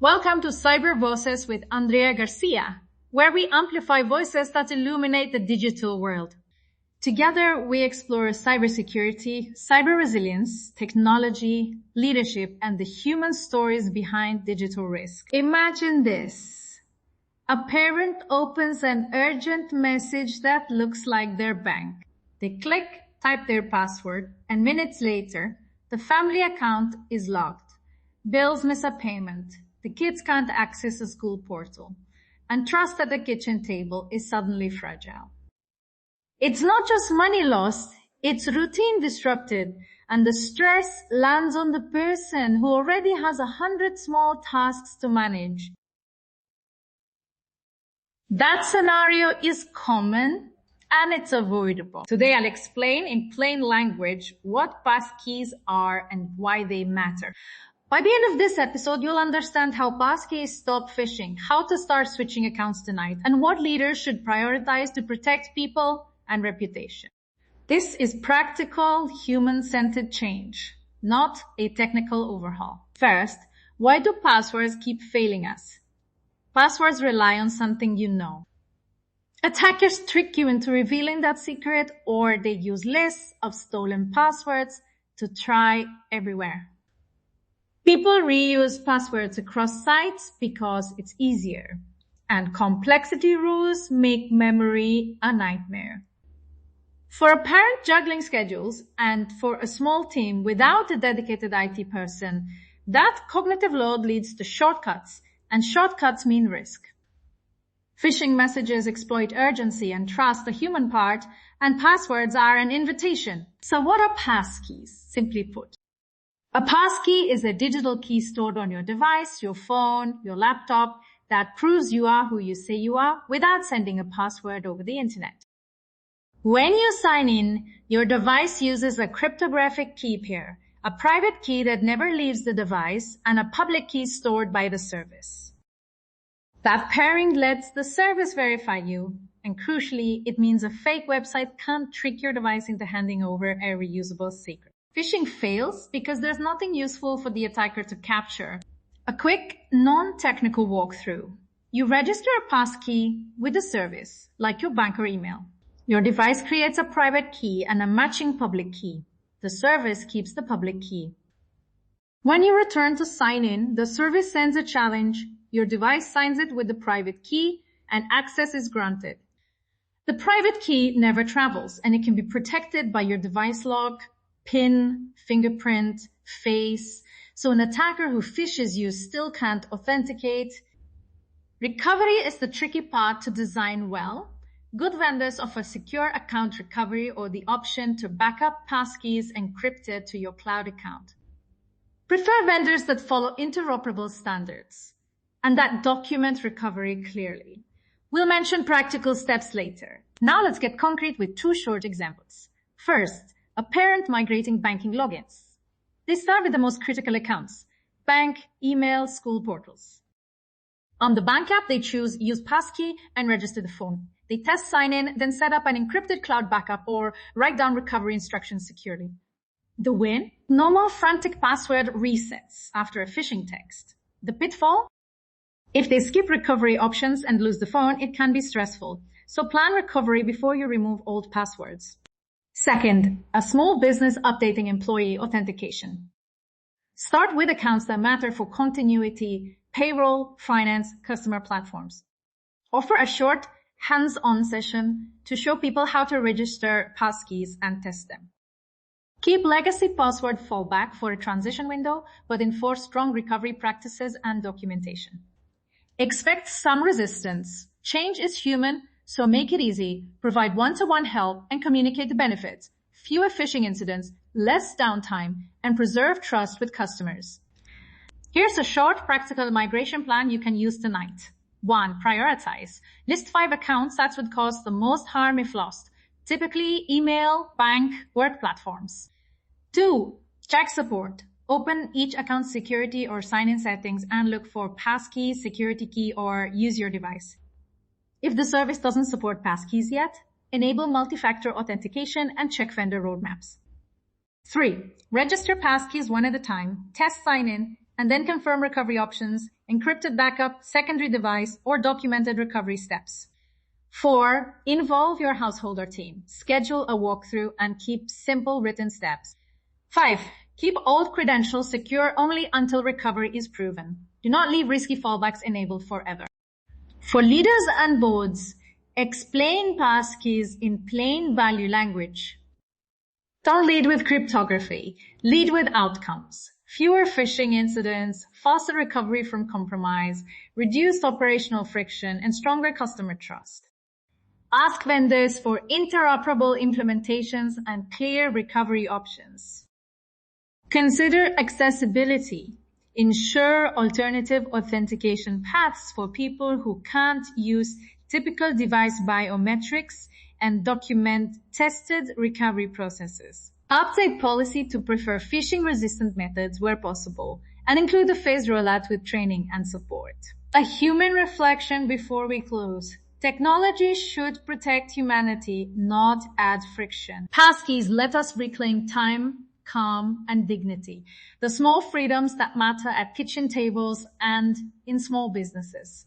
Welcome to Cyber Voices with Andrea Garcia, where we amplify voices that illuminate the digital world. Together, we explore cybersecurity, cyber resilience, technology, leadership, and the human stories behind digital risk. Imagine this. A parent opens an urgent message that looks like their bank. They click, type their password, and minutes later, the family account is locked. Bills miss a payment. The kids can't access a school portal. And trust at the kitchen table is suddenly fragile. It's not just money lost, it's routine disrupted, and the stress lands on the person who already has 100 small tasks to manage. That scenario is common and it's avoidable. Today I'll explain in plain language what passkeys are and why they matter. By the end of this episode, you'll understand how passkeys stop phishing, how to start switching accounts tonight, and what leaders should prioritize to protect people and reputation. This is practical, human-centered change, not a technical overhaul. First, why do passwords keep failing us? Passwords rely on something you know. Attackers trick you into revealing that secret, or they use lists of stolen passwords to try everywhere. People reuse passwords across sites because it's easier, and complexity rules make memory a nightmare. For a parent juggling schedules and for a small team without a dedicated IT person, that cognitive load leads to shortcuts, and shortcuts mean risk. Phishing messages exploit urgency and trust, the human part, and passwords are an invitation. So what are passkeys, simply put? A passkey is a digital key stored on your device, your phone, your laptop, that proves you are who you say you are without sending a password over the internet. When you sign in, your device uses a cryptographic key pair, a private key that never leaves the device, and a public key stored by the service. That pairing lets the service verify you, and crucially, it means a fake website can't trick your device into handing over a reusable secret. Phishing fails because there's nothing useful for the attacker to capture. A quick, non-technical walkthrough. You register a passkey with the service, like your bank or email. Your device creates a private key and a matching public key. The service keeps the public key. When you return to sign in, the service sends a challenge. Your device signs it with the private key and access is granted. The private key never travels and it can be protected by your device lock, PIN, fingerprint, face, so an attacker who phishes you still can't authenticate. Recovery is the tricky part to design well. Good vendors offer secure account recovery or the option to back up passkeys encrypted to your cloud account. Prefer vendors that follow interoperable standards and that document recovery clearly. We'll mention practical steps later. Now let's get concrete with two short examples. First, a parent migrating banking logins. They start with the most critical accounts: bank, email, school portals. On the bank app, they choose use passkey and register the phone. They test sign in, then set up an encrypted cloud backup or write down recovery instructions securely. The win? Normal frantic password resets after a phishing text. The pitfall? If they skip recovery options and lose the phone, it can be stressful. So plan recovery before you remove old passwords. Second, a small business updating employee authentication. Start with accounts that matter for continuity, payroll, finance, customer platforms. Offer a short hands-on session to show people how to register passkeys and test them. Keep legacy password fallback for a transition window, but enforce strong recovery practices and documentation. Expect some resistance. Change is human, so make it easy, provide one-to-one help, and communicate the benefits. Fewer phishing incidents, less downtime, and preserve trust with customers. Here's a short, practical migration plan you can use tonight. 1. Prioritize. List 5 accounts that would cause the most harm if lost. Typically, email, bank, work platforms. 2. Check support. Open each account's security or sign-in settings and look for passkey, security key, or use your device. If the service doesn't support passkeys yet, enable multi-factor authentication and check vendor roadmaps. 3. Register passkeys one at a time, test sign-in, and then confirm recovery options, encrypted backup, secondary device, or documented recovery steps. 4. Involve your household or team. Schedule a walkthrough and keep simple written steps. 5. Keep old credentials secure only until recovery is proven. Do not leave risky fallbacks enabled forever. For leaders and boards, explain passkeys in plain value language. Don't lead with cryptography. Lead with outcomes. Fewer phishing incidents, faster recovery from compromise, reduced operational friction, and stronger customer trust. Ask vendors for interoperable implementations and clear recovery options. Consider accessibility. Ensure alternative authentication paths for people who can't use typical device biometrics and document tested recovery processes. Update policy to prefer phishing-resistant methods where possible and include a phased rollout with training and support. A human reflection before we close. Technology should protect humanity, not add friction. Passkeys let us reclaim time, calm, and dignity. The small freedoms that matter at kitchen tables and in small businesses.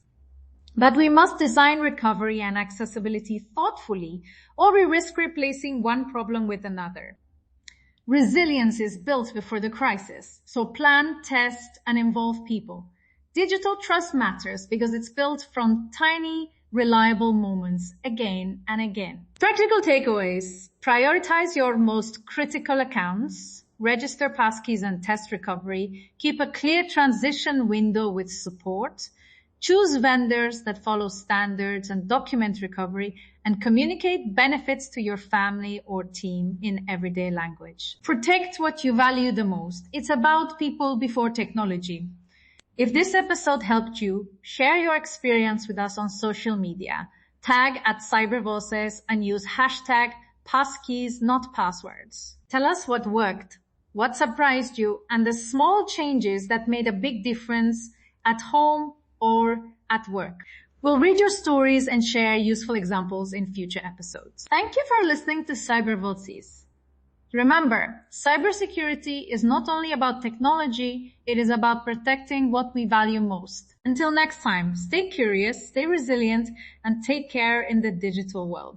But we must design recovery and accessibility thoughtfully, or we risk replacing one problem with another. Resilience is built before the crisis, so plan, test, and involve people. Digital trust matters because it's built from tiny, reliable moments again and again. Practical takeaways. Prioritize your most critical accounts. Register passkeys and test recovery. Keep a clear transition window with support. Choose vendors that follow standards and document recovery, and communicate benefits to your family or team in everyday language. Protect what you value the most. It's about people before technology. If this episode helped you, share your experience with us on social media. Tag @cybervoices and use hashtag passkeys, not passwords. Tell us what worked, what surprised you, and the small changes that made a big difference at home or at work. We'll read your stories and share useful examples in future episodes. Thank you for listening to Cybervoices. Remember, cybersecurity is not only about technology, it is about protecting what we value most. Until next time, stay curious, stay resilient, and take care in the digital world.